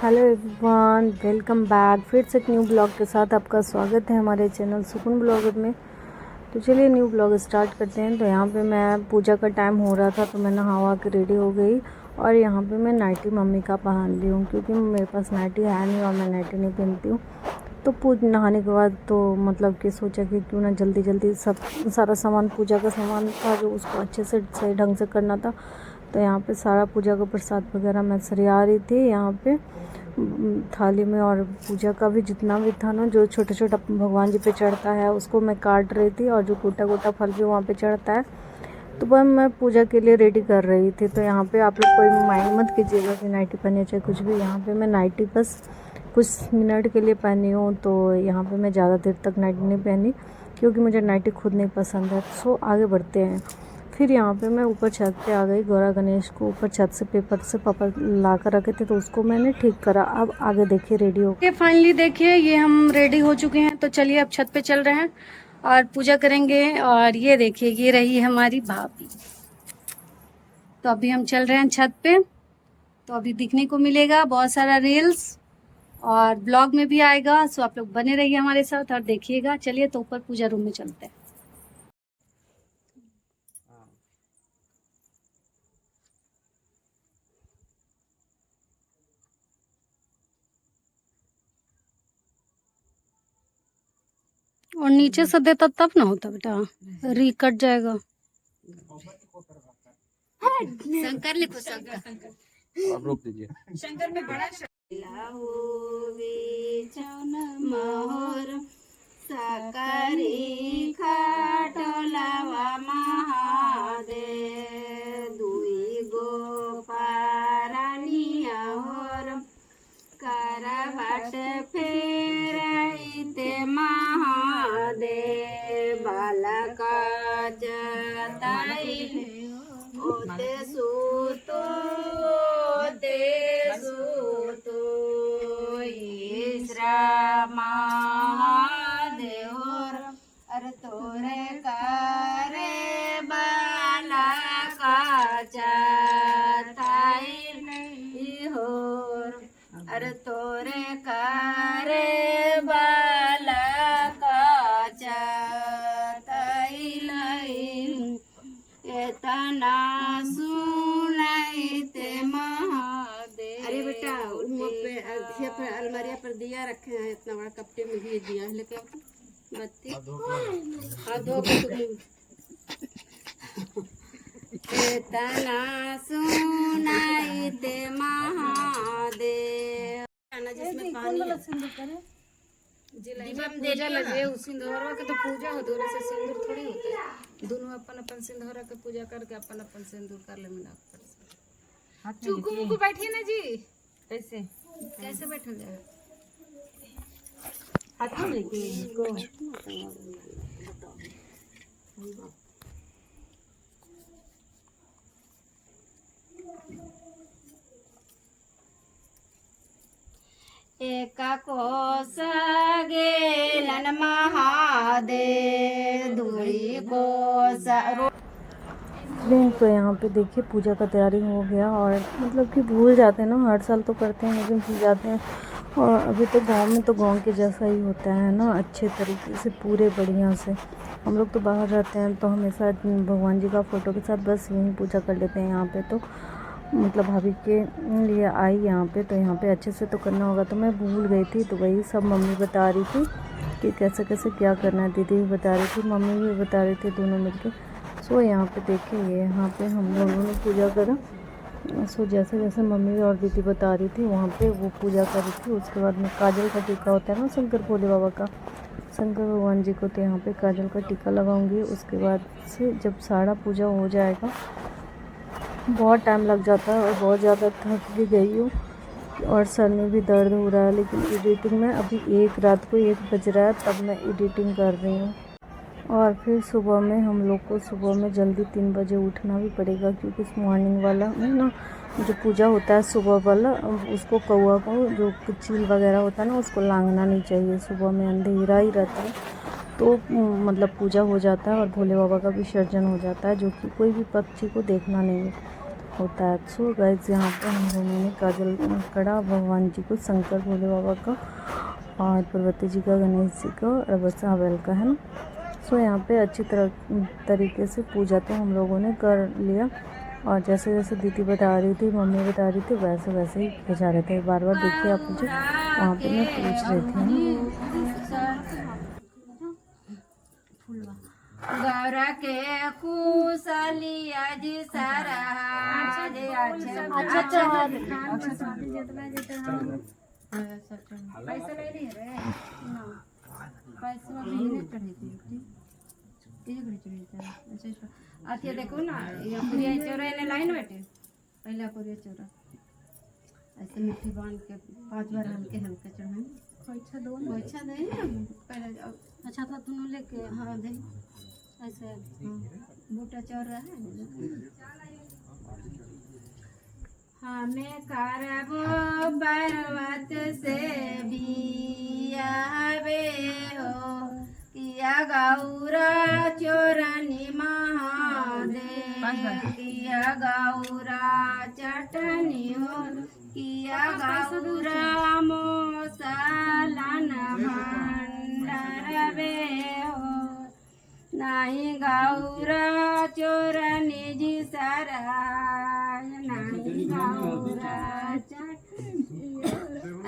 Hello everyone, welcome back. फिर से एक न्यू ब्लॉग के साथ आपका स्वागत है हमारे चैनल सुकून ब्लॉगर में। तो चलिए न्यू ब्लॉग स्टार्ट करते हैं। तो यहाँ पे मैं पूजा का टाइम हो रहा था तो मैं नहा के रेडी हो गई और यहाँ पे मैं नाइटी मम्मी का पहन ली हूँ क्योंकि मेरे पास नाइटी है नहीं और मैं नाइटी नहीं पहनती हूँ। तो नहाने के बाद तो मतलब कि सोचा कि क्यों ना जल्दी जल्दी सारा सामान पूजा का सामान था जो उसको अच्छे से सही ढंग से करना था। तो यहाँ पे सारा पूजा का प्रसाद वगैरह मैं सरिया रही थी यहाँ पे थाली में, और पूजा का भी जितना भी था ना, जो छोटा छोटा भगवान जी पे चढ़ता है उसको मैं काट रही थी, और जो गोटा गोटा फल भी वहाँ पे चढ़ता है तो वह मैं पूजा के लिए रेडी कर रही थी। तो यहाँ पे आप लोग कोई माइंड मत कीजिएगा कि नाइटी पहने चाहे कुछ भी। यहाँ पे मैं नाइटी बस कुछ मिनट के लिए पहनी हूँ, तो यहाँ पे मैं ज़्यादा देर तक नाइटी नहीं पहनी क्योंकि मुझे नाइटी खुद नहीं पसंद है। सो आगे बढ़ते हैं। फिर यहाँ पे मैं ऊपर छत पे आ गई। गौरा गणेश को ऊपर छत से पेपर से पापा ला कर रखे थे तो उसको मैंने ठीक करा। अब आगे देखिए रेडी हो ये फाइनली देखिए ये हम रेडी हो चुके हैं। तो चलिए अब छत पे चल रहे हैं और पूजा करेंगे। और ये देखिए ये रही हमारी भाभी। तो अभी हम चल रहे हैं छत पे। तो अभी दिखने को मिलेगा बहुत सारा रील्स और ब्लॉग में भी आएगा। सो आप लोग बने रहिए हमारे साथ और देखिएगा। चलिए तो ऊपर पूजा रूम में चलते हैं। और नीचे से देता तब ना होता बेटा, री कट जाएगा। शंकर लिखो, शंकर आप रोक दीजिए। शंकर में बड़ा सकरी खटोलावा महादेव दुई गो पारानिया होर करवट फेरते महादेव बालका जताई ओते सूतो महादेव अरे तोरे करे बाला का चाताई नहीं हो। अरे तोरे करे बाला का चाताई नहीं इतना सुनाइते महादेव। अरे बेटा पे अलमारिया पर दिया रखे हैं, इतना बड़ा कपटे में भी दिया है। लेके बत्ती हाथ धो के इतना सुनाइते महादेव। जिसमें पानी सिंदूर के तो पूजा होती है, वैसे सिंदूर थोड़ी होता है। दोनों अपन अपन सिंदूर के पूजा करके अपन अपन सिंदूर कर ले मिला। चुकू मुकू बैठिए ना जी। कैसे कैसे बैठल जाए? हाथ में लेके इसको एका कोस गेलन महादेव दुई कोस। तो यहाँ पे देखिए पूजा का तैयारी हो गया, और मतलब कि भूल जाते हैं ना, हर साल तो करते हैं लेकिन भूल जाते हैं। और अभी तो गांव में तो गांव के जैसा ही होता है ना, अच्छे तरीके से पूरे बढ़िया से। हम लोग तो बाहर रहते हैं तो हमेशा भगवान जी का फ़ोटो के साथ बस यहीं पूजा कर लेते हैं। यहाँ पे तो मतलब भाभी के लिए आई यहाँ पे, तो यहाँ पे अच्छे से तो करना होगा। तो मैं भूल गई थी, तो वही सब मम्मी बता रही थी कि कैसे कैसे क्या करना है। दीदी भी बता रही थी, मम्मी भी बता रही थी, दोनों मिलके। सो यहाँ पे देखिए यहाँ पे हम लोगों ने पूजा करा। सो जैसे जैसे मम्मी और दीदी बता रही थी वहाँ पे वो पूजा कर रही थी। उसके बाद में काजल का टीका होता है ना शंकर भोले बाबा का, शंकर भगवान जी को, तो यहाँ पे काजल का टीका लगाऊंगी। उसके बाद से जब सारा पूजा हो जाएगा, बहुत टाइम लग जाता है और बहुत ज़्यादा थक भी गई हूँ और सर में भी दर्द हो रहा है। लेकिन एडिटिंग में अभी रात को 1 बज रहा है तब मैं एडिटिंग कर रही हूँ। और फिर सुबह में हम लोग को सुबह में जल्दी 3 बजे उठना भी पड़ेगा क्योंकि इस मॉर्निंग वाला में ना जो पूजा होता है सुबह वाला, उसको कौआ को जो चील वगैरह होता है ना उसको लांघना नहीं चाहिए। सुबह में अंधेरा ही रहता है तो मतलब पूजा हो जाता है और भोले बाबा का विसर्जन हो जाता है, जो कि कोई भी पक्षी को देखना नहीं है। होता है। सो गाइस यहाँ पे हम लोगों ने काजल कड़ा भगवान जी को, शंकर भोले बाबा का और पार्वती जी का, गणेश जी का और बच्चा हवेल का है ना। सो यहाँ पे अच्छी तरीके से पूजा तो हम लोगों ने कर लिया और जैसे जैसे दीदी बता रही थी, मम्मी बता रही थी, वैसे वैसे ही खिंचा रहे थे। बार बार देखिए आप मुझे वहाँ पे मैं पूछ रही थी गौरा के कुशलिया जी सारा पैसा ले रही है पैसा अच्छा देखो ना ये पुरिया चौरा ने लाइन बैठे पहला पुरिया चौरा ऐसे मिट्टी बांध के 5 बार हल्के हल्के चढ़ाए खोइछा दे पहले अच्छा तो तुम लेके हाँ दे ऐसे बूटा चढ़ रहा है। हमें करबो पर्वत से बियावे हो किया गौरा चोरनी महादेव किया गौरा चटनी हो किया गौरा मोसालन भंडरवे हो नहीं गौरा चोरनी जी सराय नहीं गौरा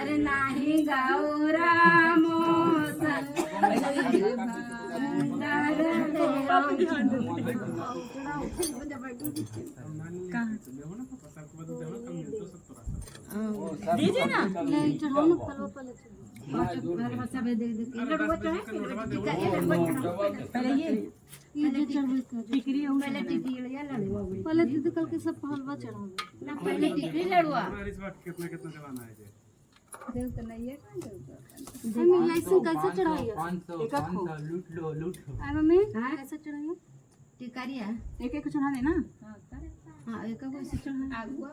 अरे नहीं गौरा मोसल दीजिए ना पहले दीदी कल के सब हलवा चढ़ा ना पहले टिकरी लड़ुआ कितना कितना चलाना है देव तो नहीं है हमें लाइसेंस कैसे चढ़ाइए 500 लूट लो मम्मी कैसे चढ़ाइए टिकरिया एक एक चढ़ा देना हाँ एक को ऐसे चढ़ा आगुआ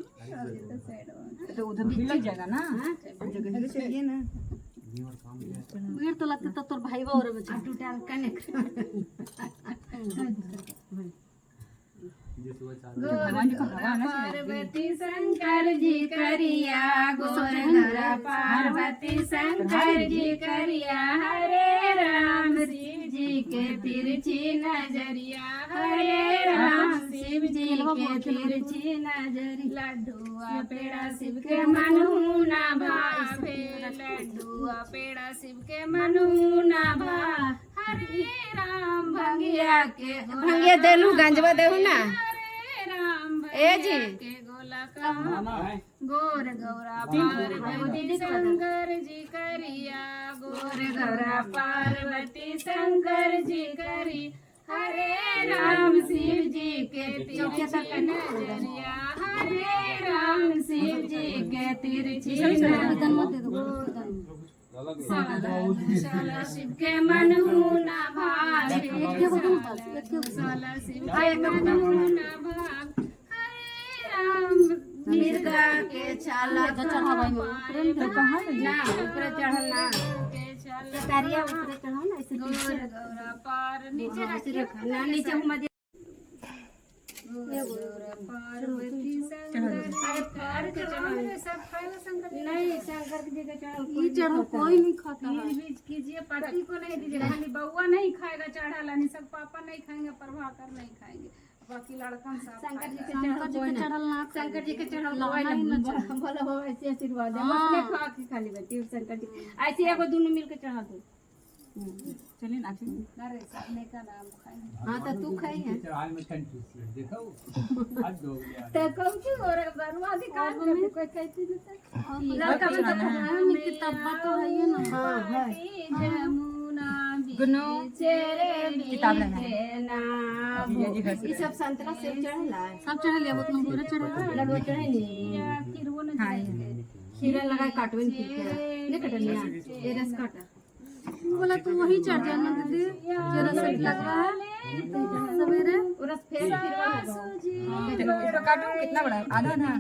तो उधर भी लग जाएगा ना जगह जगह चाहिए ना भीड़ तो लगती तो तोर भाई और बच्चा टूटा कनेक्ट पार्वती शंकर जी करिया गोर गौरा पार्वती शंकर जी करिया हरे राम शिव जी के तिरछी नजरिया हरे राम शिव जी के तिरछी नजरी लड्डुआ पेड़ा शिव के मनहुना भावे लड्डुआ पेड़ा शिव के मनहुना भा हरे राम भंगिया के भंगिया देलू गंजवा देहू ना ए जी के गोला का गोर गौरा पार्वती शंकर जी करिया गोर गौरा पार्वती शंकर जी करी हरे राम शिव जी के तिरछी नजरिया हरे राम शिव जी के तिरछी साला शिव के मनहुना भाव साला शिव के मनहुना भाव मिर्गा के छाला चढ़ावा ना ऊपर चढ़ना करिया ऊपर चढ़ाओ ना ऐसे गौरा पार नीचे रखा ना नीचे हम पार्वती अरे पार के चढ़ाओ सब खाएगा शंकर नहीं शंकर की जगह चढ़ाओ चढ़ो कोई नहीं खाता बीच कीजिए पति को नहीं दीजिए खाली बउआ नहीं खाएगा चढ़ाला नहीं सब पापा नहीं खाएंगे प्रभाकर नहीं खाएंगे बाकी लड़का शंकर जी के चढ़ल ना शंकर जी के चढ़ल बोला हो ऐसे आशीर्वाद है बस ले खा के खाली बैठी शंकर जी ऐसे एगो दोनों मिलके चढ़ा दो चलिए ना अरे सबने का नाम खाए हां तो तू खाई है आज में कंफ्यूज देखो आज हो गया तो कौन सी और बर्बादी काम कर कोई कहती नहीं लड़का में किताब तो है ये ना हां है जमुना गुनो किताब लेना ये सब संतरा सेब चढ़ला सब चढ़ लिया वो तुम पूरा चढ़ा लड्डू चढ़े नहीं फिर वो ना खीरा लगा काटवन फिर के नहीं कटनिया ये रस काटा बोला तू वही चढ़ जाना दीदी जो रस लग रहा है सवेरे रस फिर तो काटो कितना बड़ा आधा ना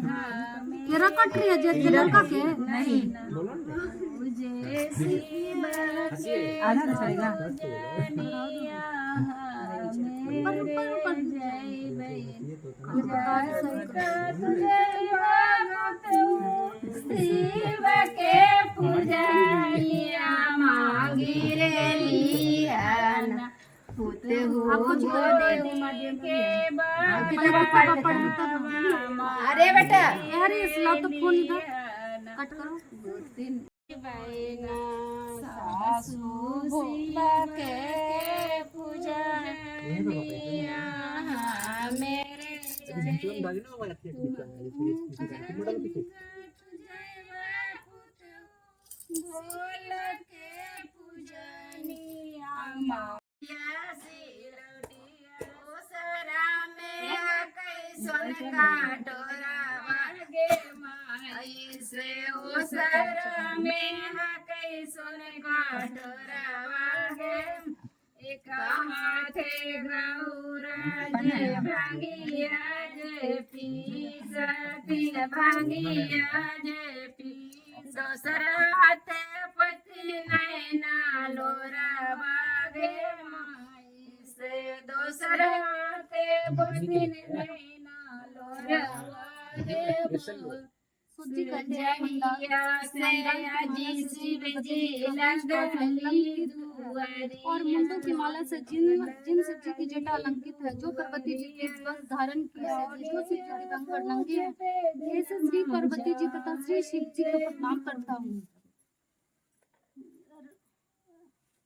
केरा कट रही है जेरा का के नहीं मुझे आधा ना चलेगा जय बहन तुझे भगत हूँ, शिव के पूजनिया मांगी रे लिया पुत हो जो देवी के अरे बेटा यार ये सुनाओ तो फोन इधर कट करो। सासू शिव के पूजनिया मेरे बोल के पूजनिया कैसन का डोरा वागे माई से ओसरा में कैसन का डोरा वागे एक माथे गौरा जय भांगिया जय पीस तीन भांगिया जय पीस दोसरा हाथे पति नैना लोरा वागे माई से दोसरा हाथे पति नैना लोरा वागे जहिया से अजी शिव जी लगली दुआरी और मुंडों की माला से जिन शिव जी की जटा अलंकित है, जो पार्वती जी के वस्त्र धारण किए है, जो शिव जी के रंग पर नंगे है, ऐसे श्री पार्वती जी तथा श्री शिव जी को प्रणाम करता हूँ।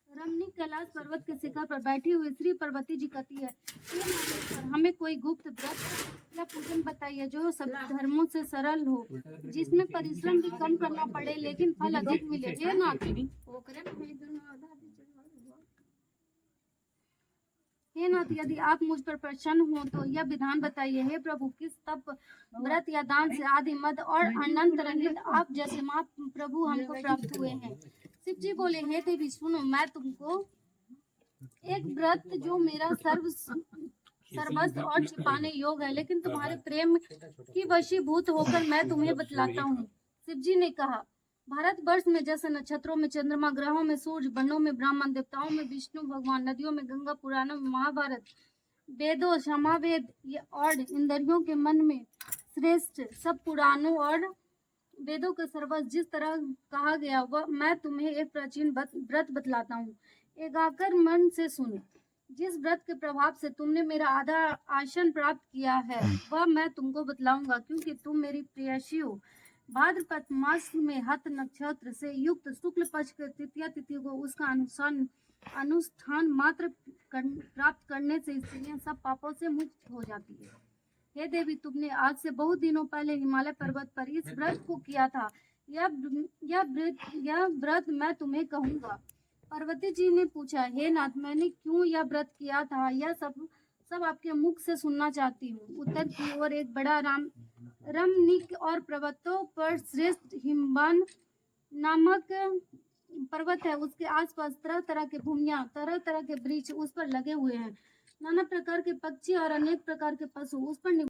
रमणी कैलाश पर्वत के शिखर पर बैठी हुई श्री पार्वती जी कहती है, हमें कोई गुप्त व्रत या पूजन बताइए जो सभी धर्मों से सरल हो, जिसमें परिश्रम भी कम करना पड़े लेकिन फल अधिक मिले। हे नाथ, हे नाथ, यदि आप मुझ पर प्रसन्न हो तो यह विधान बताइए। हे प्रभु, किस तप व्रत या दान से आदि मद और अनंत रंगित आप जैसे महाप्रभु हमको प्राप्त हुए हैं। शिव जी बोले, हे देवी सुनो, मैं तुमको एक व्रत जो मेरा सर्वस्व और छिपाने योग है, लेकिन तुम्हारे प्रेम की वशीभूत होकर मैं तुम्हें बतलाता हूँ। शिव जी ने कहा, भारतवर्ष में जैसे नक्षत्रों में चंद्रमा, ग्रहों में सूर्य, वनों में ब्राह्मण, देवताओं में विष्णु भगवान, नदियों में गंगा, पुराणों में महाभारत, वेदों सामवेद और इंद्रियों के मन में श्रेष्ठ सब पुराणों और वेदों के सर्वस्व जिस तरह कहा गया वह मैं तुम्हें एक प्राचीन व्रत बतलाता हूँ। एकाग्र मन से सुनो। जिस व्रत के प्रभाव से तुमने मेरा आधा आसन प्राप्त किया है वह मैं तुमको बतलाऊंगा, क्योंकि तुम मेरी प्रेयसी हो। भाद्रपद मास में हत नक्षत्र से युक्त शुक्ल पक्ष के तृतीया तिथि को उसका अनुष्ठान मात्र प्राप्त करने से स्त्रियां सब पापों से मुक्त हो जाती है। हे देवी, तुमने आज से बहुत दिनों पहले हिमालय पर्वत पर इस व्रत को किया था। यह व्रत मैं तुम्हें कहूँगा। पार्वती जी ने पूछा, हे नाथ, मैंने क्यों यह व्रत किया था, यह सब आपके मुख से सुनना चाहती हूँ। उत्तर की ओर एक बड़ा रमणीक और पर्वतों पर श्रेष्ठ हिमवान नामक पर्वत है। उसके आसपास तरह तरह के भूमियां, तरह तरह के वृक्ष उस पर लगे हुए हैं। नाना प्रकार के पक्षी और अनेक प्रकार के पशु उस पर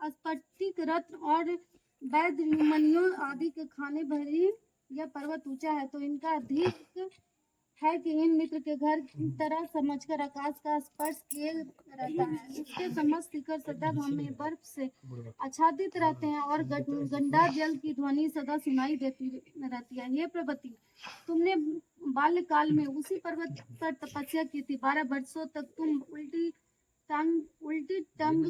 स्फटिक रत्न और वैद्य मणियों आदि के खाने भरी यह पर्वत ऊंचा है तो इनका अधिक है कि इन मित्र के घर की तरह समझकर आकाश का स्पर्श किए रहता है। इसके समस्त शिखर सदा हमें बर्फ से आच्छादित रहते हैं और गंगा जल की ध्वनि सदा सुनाई देती रहती है। हे पार्वती, तुमने बाल्यकाल में उसी पर्वत पर तपस्या की थी। 12 वर्षों तक तुम उल्टी टंग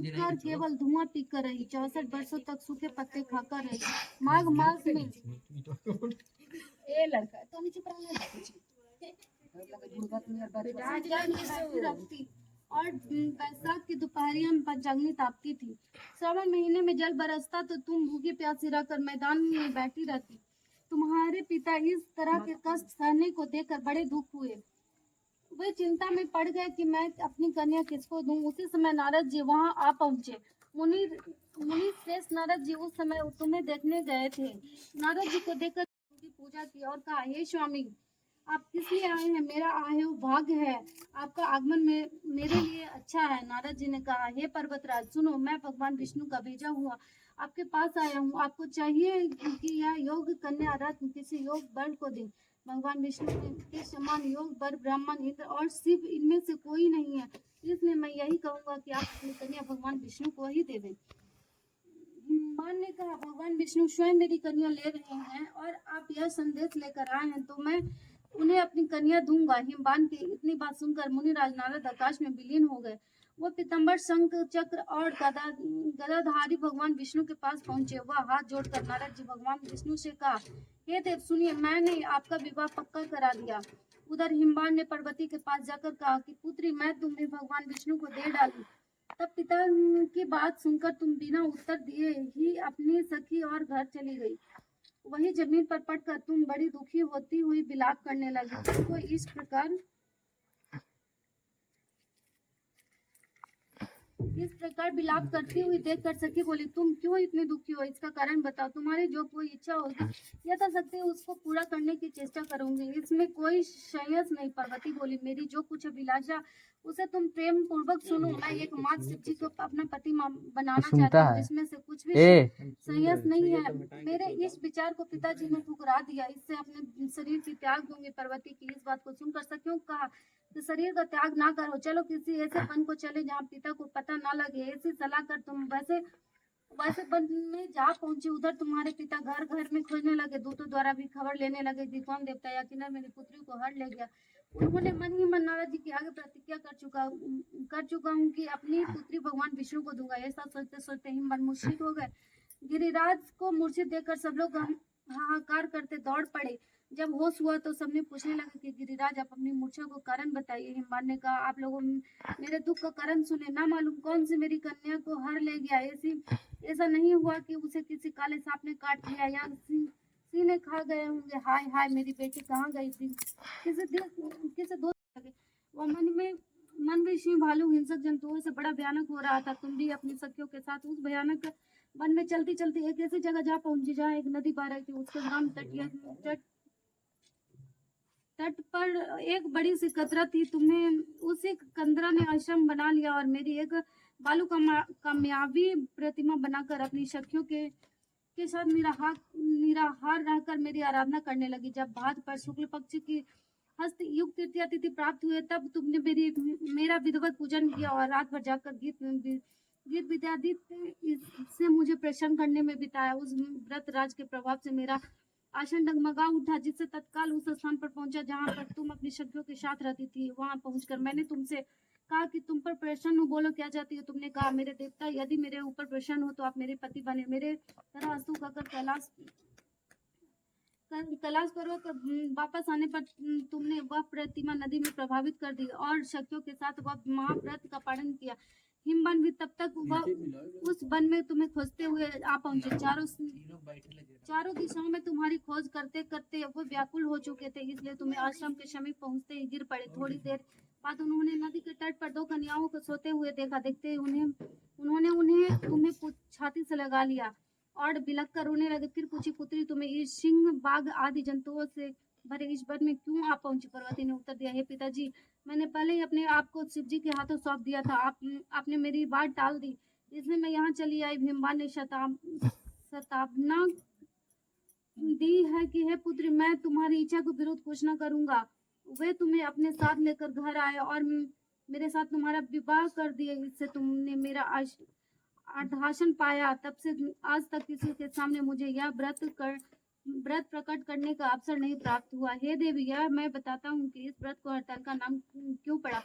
कर केवल धुआं पीकर रही। 64 वर्षों तक सूखे पत्ते खाकर रही। माघ मास में और बैसाख की दोपहरिया में पंचाग्नि तापती थी। श्रावण महीने में जल बरसता तो तुम भूखी प्यासी रहकर मैदान में बैठी रहती। तुम्हारे पिता इस तरह के कष्ट सहने को देखकर बड़े दुख हुए। वे चिंता में पड़ गए कि मैं अपनी कन्या किसको दूं। उसी समय नारद जी वहां आ पहुंचे। मुनि श्रेष्ठ नारद जी उस समय तुम्हें देखने गए थे। नारद जी को देखकर उनकी पूजा की और कहा, हे स्वामी, आप किस लिए आए हैं? मेरा आयु भाग्य है, आपका आगमन मेरे लिए अच्छा है। नारद जी ने कहा, हे पर्वतराज, सुनो, मैं भगवान विष्णु का भेजा हुआ आपके पास आया हूँ। आपको चाहिए कि यह योग कन्या रत्न किसी योग वर को दे। भगवान विष्णु के समान योग वर ब्राह्मण इंद्र और शिव इनमें से कोई नहीं है, इसलिए मैं यही कहूंगा कि आप अपनी कन्या भगवान विष्णु को ही देवें। हिमवान ने कहा, भगवान विष्णु स्वयं मेरी कन्या ले रहे हैं और आप यह संदेश लेकर आए हैं तो मैं उन्हें अपनी कन्या दूंगा। हिमवान की इतनी बात सुनकर मुनिराज नारद आकाश में विलीन हो गए। वो पीतम्बर शंख चक्र और गदाधारी भगवान विष्णु के पास पहुंचे। वह हाथ जोड़कर नारद जी भगवान विष्णु से कहा, हे देव सुनिए, मैंने आपका विवाह पक्का करा दिया। उधर हिमवान ने पार्वती के पास जाकर कहा कि पुत्री, मैं तुम्हें भगवान विष्णु को दे डाली। तब पिता की बात सुनकर तुम बिना उत्तर दिए ही अपनी सखी और घर चली गई। वही जमीन पर पड़कर तुम बड़ी दुखी होती हुई विलाप करने लगी। तुमको इस प्रकार विलाप करती हुई देखकर सखी बोली, तुम क्यों इतनी दुखी हो? इसका कारण बताओ। तुम्हारी जो कोई इच्छा होगी यथाशक्ति उसको पूरा करने की चेष्टा करूंगी, इसमें कोई संशय नहीं। पार्वती बोली, मेरी जो कुछ अभिलाषा उसे तुम प्रेम पूर्वक सुनो। मैं एक माँ शिव जी को अपना पति बनाना चाहती हूँ, जिसमें से कुछ भी संशय नहीं है। मेरे इस विचार को पिताजी ने ठुकरा दिया, इससे अपने शरीर की त्याग दूंगी। पार्वती की इस बात को सुनकर सखियों कहा कि शरीर का त्याग ना करो, चलो किसी ऐसे वन को चले जहाँ पिता को पता ना लगे। ऐसी सलाह कर तुम वैसे वन में जा पहुंचे। उधर तुम्हारे पिता घर घर में खोजने लगे, दूतों द्वारा भी खबर लेने लगे कि कौन देवता या किन्नर मेरी पुत्री को हर ले गया। उन्होंने मन ही मन नारद जी के आगे प्रतिज्ञा कर चुका हूँ कि अपनी पुत्री भगवान विष्णु को दूंगा। ऐसा सोचते सोचते हिमवन मूर्छित हो गए। गिरिराज को मूर्छित देखकर सब लोग हाहाकार करते दौड़ पड़े। जब होश हुआ तो सबने पूछने लगा कि गिरिराज, आप अपनी मूर्छा को कारण बताइए। हिमवान ने कहा, आप लोगों मेरे दुख का कारण सुने, ना मालूम कौन से मेरी कन्या को हर ले गया। ऐसा नहीं हुआ कि उसे किसी काले सांप ने काट लिया या सीने खा गए होंगे। हाय हाय, मेरी बेटी कहाँ गई थी? किसे दोस्त लगे। वह मन में सिंह भालू हिंसक जंतुओं से बड़ा भयानक हो रहा था। तुम भी अपनी सखियों के साथ उस भयानक वन में चलती चलती एक ऐसी जगह जा पहुंची जहाँ एक नदी बह रही थी। उसके ग्राम तट पर एक बड़ी सी कतरा थी। तुम्हें उसी कंदरा ने आश्रम बना लिया और मेरी एक बालू कामयाबी प्रतिमा बनाकर अपनी सखियों के साथ निराहार रहकर मेरी आराधना करने लगी। जब भाद पर शुक्ल पक्ष की हस्त युक्त तृतीया तिथि प्राप्त हुए तब तुमने मेरा विधिवत पूजन किया और रात भर जाकर गीत विद्यादित इससे मुझे प्रसन्न करने में बिताया। उस व्रत राज के प्रभाव से मेरा आसन डगमगा उठा, जिससे तत्काल उस स्थान पर पहुंचा जहां पर तुम अपनी सखियों के साथ रहती थी। वहां पहुंचकर मैंने तुमसे कहा कि तुम पर प्रसन्न हो, बोलो क्या चाहती हो? तुमने कहा, मेरे देवता, यदि मेरे ऊपर प्रसन्न हो तो आप मेरे पति बने। मेरे तरह अस्तु कहकर तलाश करो। वापस आने पर तुमने वह प्रतिमा नदी में प्रभावित कर दी और सखियों के साथ वह महाव्रत का पालन किया। हिमवन भी तब तक वह उस वन में तुम्हें खोजते हुए आ पहुंचे। चारों दिशाओं में तुम्हारी खोज करते करते वो व्याकुल हो चुके थे, इसलिए तुम्हें आश्रम के समीप पहुंचते ही गिर पड़े। थोड़ी देर बाद उन्होंने नदी के तट पर दो कन्याओं को सोते हुए देखा। देखते ही उन्होंने तुम्हें छाती से लगा लिया और बिलख कर रोने लगे। फिर पूछी, पुत्री, तुम्हें इस सिंह बाघ आदि जंतुओं से भरे इस वन में क्यों आ पहुंची? पार्वती ने उत्तर दिया, हे पिताजी, मैंने पहले ही अपने आप को शिव जी के हाथों सौंप दिया था। आपने मेरी बात टाल दी, इसलिए मैं यहाँ चली आई। भीमवान ने शतावना दी है कि हे पुत्री, मैं तुम्हारी इच्छा के विरुद्ध कुछ न करूंगा। वे तुम्हें अपने साथ लेकर घर आए और मेरे साथ तुम्हारा विवाह कर दिए। इससे तुमने मेरा आश्वासन पाया। तब से आज तक किसी के सामने मुझे यह व्रत प्रकट करने का अवसर नहीं प्राप्त हुआ। हे देवी, यह मैं बताता हूँ कि इस व्रत को हड़ताल का नाम क्यों पड़ा।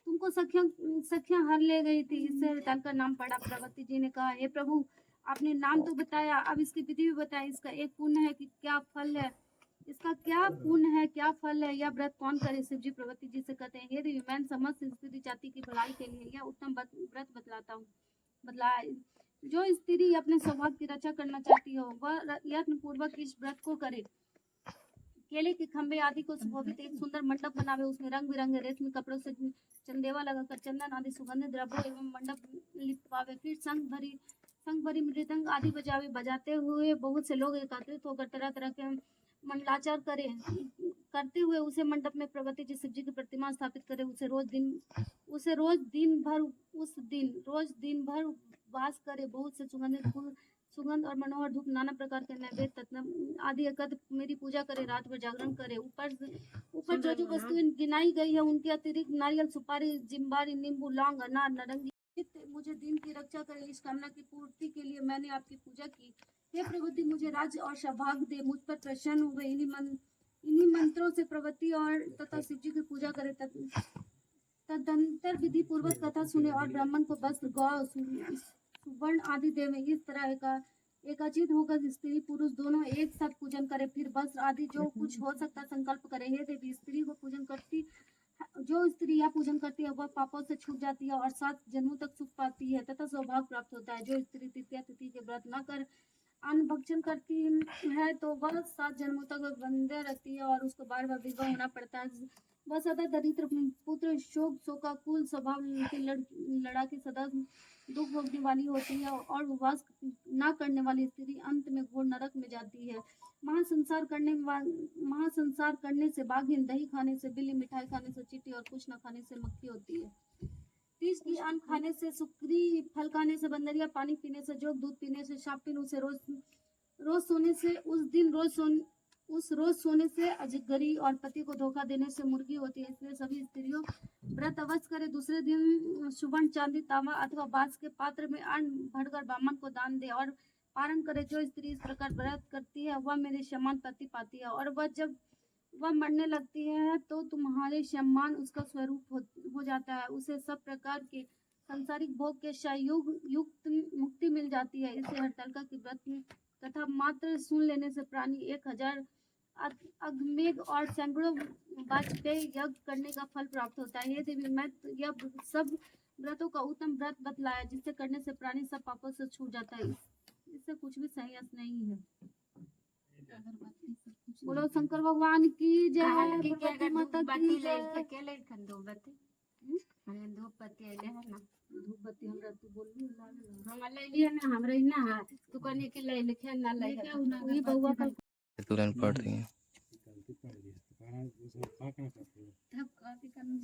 तुमको सखियां हर ले गई थी, इससे हड़ताल का नाम पड़ा। पार्वती जी ने कहा, हे प्रभु, आपने नाम तो बताया, अब इसकी विधि भी बताया। इसका एक पुण्य है कि क्या फल है? इसका क्या पुण्य है, क्या फल है? यह व्रत कौन करे? शिव जी पार्वती जी से कहते हैं, हे देवी, मैं समस्त स्त्री जाति की भलाई के लिए यह उत्तम व्रत बतलाता हूँ। जो स्त्री अपने सौभाग्य की रक्षा करना चाहती हो वह यत्न पूर्वक इस व्रत को करे। केले के खंभे आदि को सुशोभित एक सुंदर मंडप बनावे, उसमें रंग बिरंगे रेशमी कपड़ों से चंदेवा लगाकर चंदन आदि सुगंधित द्रव्यों एवं मंडप लिपवावे। फिर संग भरी मृदंग आदि बजाते हुए बहुत से लोग एकत्रित होकर तरह तरह के मंडलाचार करते हुए उसे मंडप में पार्वती जी शिव जी की प्रतिमा स्थापित करे। रोज दिन भर उपवास करे। बहुत से सुगंध और मनोहर धूप, नाना प्रकार के नैवेद्य तथा आदि एकत्र मेरी पूजा करे, रात भर जागरण करे। ऊपर जो जो वस्तुएं गिनाई गई है उनके अतिरिक्त नारियल, सुपारी, जिम्बारी, नींबू, लौंग, अनार, नारंगी मुझे दिन की रक्षा करे, इस कामना की पूर्ति के लिए मैंने आपकी पूजा की। हे प्रभुति, मुझे राज्य और सौभाग्य दे, मुझ पर प्रसन्न हुए। इन्हीं मंत्रों से प्रवृत्ति और तथा शिव जी की पूजा करे। तदंतर विधि पूर्वक कथा सुने और ब्राह्मण को वस्त्र, गौ, सुवर्ण आदि देवे। इस तरह एकाचित होकर स्त्री पुरुष दोनों एक साथ पूजन करे। फिर वस्त्र आदि जो कुछ हो सकता संकल्प करे। हे देवी, स्त्री को पूजन करती, जो स्त्री यह पूजन करती है वह पापों से छूट जाती है और 7 जन्मों तक सुख पाती है तथा सौभाग्य प्राप्त होता है। जो स्त्री तृतीया तिथि के व्रत न कर अन्न भक्षण करती है तो वह 7 जन्मों तक बंधे रहती है और उसको बार बार विवाह होना पड़ता है। वह सदा दरिद्र पुत्र, शोकाकुल स्वभाव की लड़ाकी, सदा दुख भोगने वाली होती है और उपवास न करने वाली स्त्री अंत में घोर नरक में जाती है। महासंसार करने से बाघिन, दही खाने से बिल्ली, मिठाई खाने से चींटी और कुछ न खाने से मक्खी होती है। तीज की अन्न खाने से सुकरी, फल खाने से बंदरिया, पानी पीने से जोग, दूध पीने से सांप, पीने से रोज सोने से रोज सोने से अजगरी और पति को धोखा देने से मुर्गी होती है। इसलिए सभी स्त्रियों व्रत अवश्य करे। दूसरे दिन सुवर्ण, चांदी, तांबा अथवा बांस के पात्र में अन्न भरकर ब्राह्मण को दान दे और पारण करे। जो स्त्री इस प्रकार व्रत करती है वह मेरे समान पति पाती है और वह जब वह मरने लगती है तो तुम्हारे समान उसका स्वरूप हो जाता है। उसे सब प्रकार के सांसारिक भोग के युक्त मुक्ति मिल जाती है। इसे हरतालिका की व्रत तथा मात्र सुन लेने से प्राणी 1000 अग्मेघ और सैकड़ों वाजपेयी यज्ञ करने का फल प्राप्त होता है। ये देवी, मैं यह सब व्रतों का उत्तम व्रत बतलाया जिससे करने से प्राणी सब पापों से छूट जाता है। इससे कुछ भी संयस नहीं है। बोलो शंकर भगवान की जय। भगवती माता की जय। धूपबत्ती हमरा तू बोलली हम ले ना हमरे ना तू कने के ले लिखे ना ले ये बउआ का तुरंत पढ़ती हैं। तब काफी करना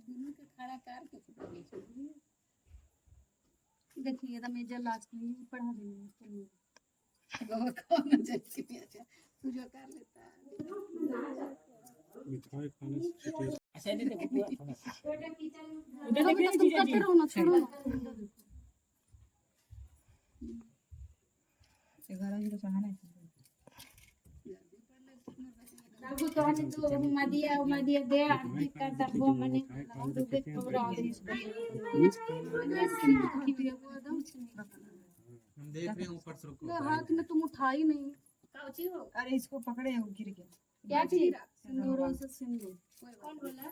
दोनों के खड़ा कर के देखिए मेजर लास्ट में पढ़ा देंगे। कौन जैसे पूजा कर लेता है। मिठाई खाने से अच्छा दे दे बुआ तुम करते रहो ना, छोड़ो ना। 11 तो सहाना है वो तो हने तो मदिया दे आदि का तब वो मने दुबे थोड़ा हम देख रहे हैं ऊपर से रुको। हाथ में तुम उठाई नहीं। काउची हो अरे इसको पकड़े हो गिर गया। क्या चीज सिंदूरों से सिंदूर कौन बोला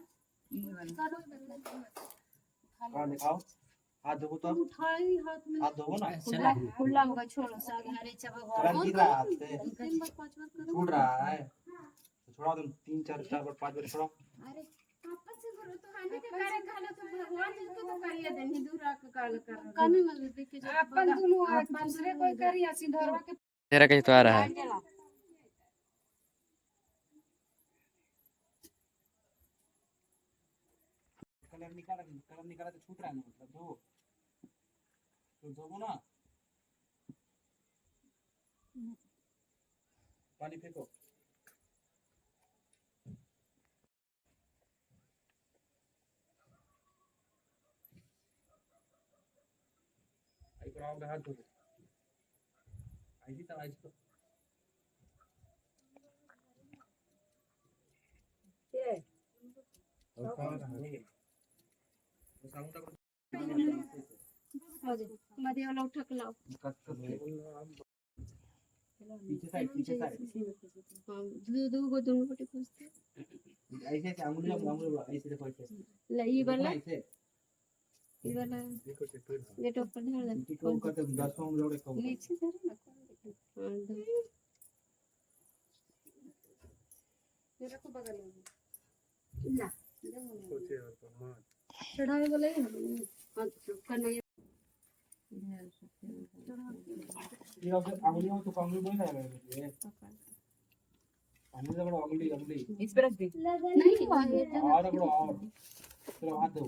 ये वाला करो बंदा। हाथ दिखाओ, हाथ धो तो तुम उठाई हाथ में हाथ धो ना। खुला होगा, छोड़ो साथ हरे चबा करंट गिर रहा है हाथ से, 3 बार 5 बार करो। छूट रहा है तो छोड़ा तुम 3 4 बार 5 बार छोड़ो। अरे पापा से करो तो हने के करे खाना तो भगवान जी को तो करिए देनी दूर का काल कर कान में देख के अपन दोनों आप दूसरे कोई करिए सिंधरवा के तेरा कैसे तो आ रहा है। कलर निकाला तो छूट रहा है ना, मतलब धो ना। पानी फेंको। आई हाथ धो ऐसी तरह इसको मधे वाला उठा के लाओ। पीछे साइड हाँ दो को दोनों पटे खोजते ऐसे ऐसे अंगुली ऐसे देखो ऐसे ले ये वाला ऐसे ये तो ऊपर ढाल दे ठीक को करते 10 अंगुली और एक नीचे धरो ना। हाँ दो तेरा को बगल में ना चढ़ाए बोले हाँ करना ये अंगुलियों तो अंगुली बोल रहा है ये अंगुली बड़ा अंगुली इस पर रख दे। नहीं और बड़ा और चलो हाथ दो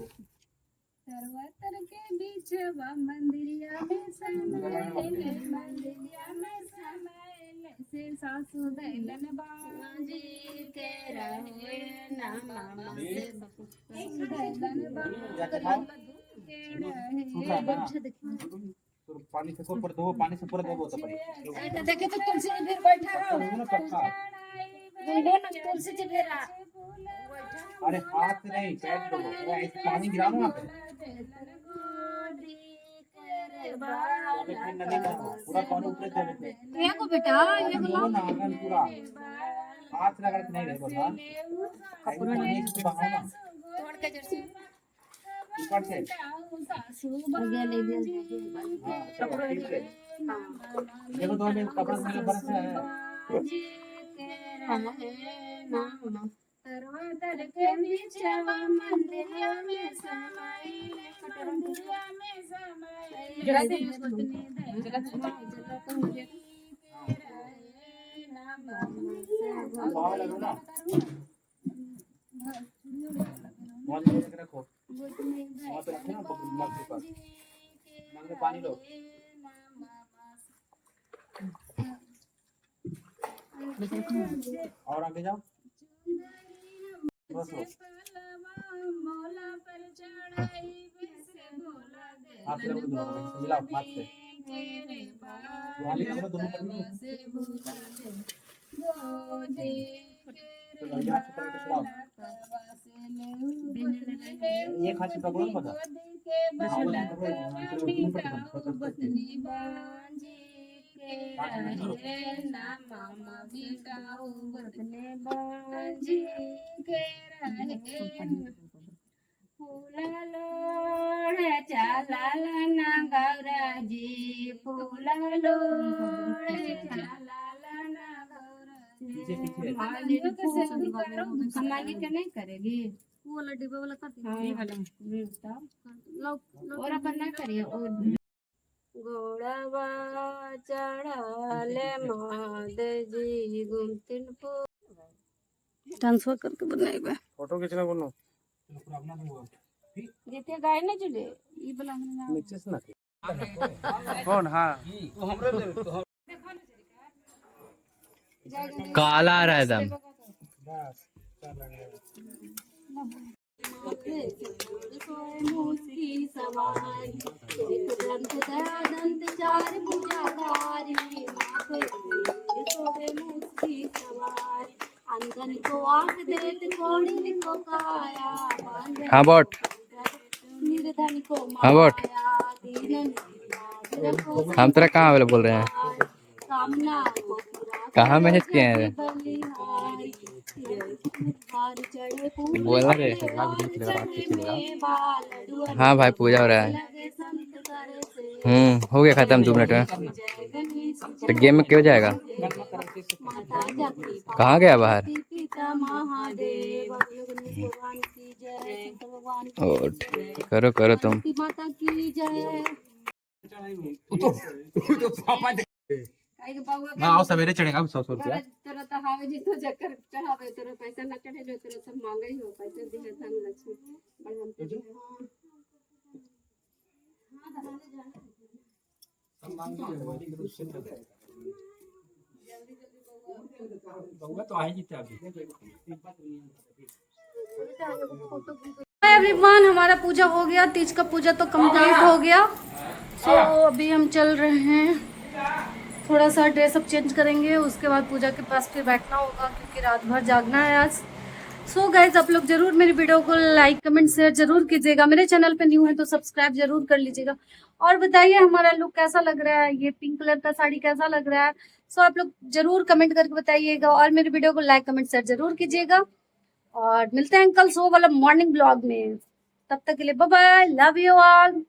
सर्वतर के बीच वा मंदिरिया में समाइले मंदिरिया में समाइले से सासु दैलन बाजी के रहे ना मामा से दैलन बाजी के रहे। तो पानी से ऊपर दो, पानी से ऊपर दो बोतल पानी। देखे तो तुलसी जी फिर बैठा रहो ना तुलसी जी फिर अरे हाथ से नहीं, पैर दो, ऐसे पानी गिरा ना पे। नदी का पूरा पानी ऊपर से ये को बेटा ये वो ना आंगन पूरा हाथ लगा के नहीं देखो ना, पूरा पानी से बहाओ ना तोड़ के जर्सी ऊपर से। गया ले दिया। हाँ, सब ठीक है। देखो दो में कपड़ा से बरस है। सर्वतर के बीच वा मंदिरिया में समाइले मंदिरिया में समाइले बाहर लगो ना, वहाँ से रखो, वहाँ पे रखो ना मग के पास, मग में पानी लो। और आगे जाओ, बस मोला पर चढ़ाई से बोला दे हाथ से रखो, दोनों मिलाओ हाथ से। वहाँ भी करो दोनों पकड़ो। तो यहाँ से पकड़ के चलाओ। एक हाथ से पकड़ो ना बता। हाँ, वो नहीं पकड़ो, दोनों पकड़ो, फूला लोड़ चालाल ना गौराजी फूला लोड़ चालाल ना पीछे पीछे। हमारी के नहीं करेगी वो वाला डिब्बा वाला कर हाँ ये वाला और अपन ना करिए और घोड़ावा चढ़ाले माद जी गुमतिन पो ट्रांसफर करके बनाएगा। फोटो खींचना बोलो पूरा अपना दूंगा। जीते गाय ना चले ये बला नीचे से ना कौन। हाँ काला आ रहा है एकदम। बस चल लगे। मूर्ति सवारी एक दंत दया दंत चार भुजाधारी माथे सोवे मूर्ति सवारी अंगन को आंख देत कोड़ी को काया हाँ बॉट, निर्धन को हाँ बॉट, माया दीन हम तेरा कहाँ वाले बोल रहे हैं, कामना को कहाँ मैसेज किए हैं बलिहारी चढ़े बोलना रे। बाल हाँ भाई पूजा हो रहा है। लगे संत करे से हो गया खत्म 2 मिनट में। तो गेम में क्यों जाएगा, माता जाति कहाँ गया बाहर। पिता महादेव भगवान की जय भगवान ओ करो करो तुम। की माता की जय। हाँ आओ सवेरे चढ़ेगा 100 रुपया। तेरा तो हावे जी तो चक्कर चढ़ावे तेरा पैसा न चढ़े जो तेरा सब मांगे ही हो पैसा दिहे धन लक्ष्मी बढ़िया तो आएगी अभी। एवरीवन हमारा पूजा हो गया, तीज का पूजा तो कंप्लीट हो गया। सो अभी हम चल रहे हैं, थोड़ा सा ड्रेस अप चेंज करेंगे, उसके बाद पूजा के पास फिर बैठना होगा क्योंकि रात भर जागना है आज। सो गाइज आप लोग जरूर मेरी वीडियो को लाइक कमेंट शेयर जरूर कीजिएगा। मेरे चैनल पे न्यू है तो सब्सक्राइब जरूर कर लीजिएगा और बताइए हमारा लुक कैसा लग रहा है, ये पिंक कलर का साड़ी कैसा लग रहा है। सो आप लोग जरूर कमेंट करके बताइएगा और मेरी वीडियो को लाइक कमेंट शेयर जरूर कीजिएगा और मिलते हैं कल सो वाला मॉर्निंग ब्लॉग में। तब तक के लिए bye bye, love you all.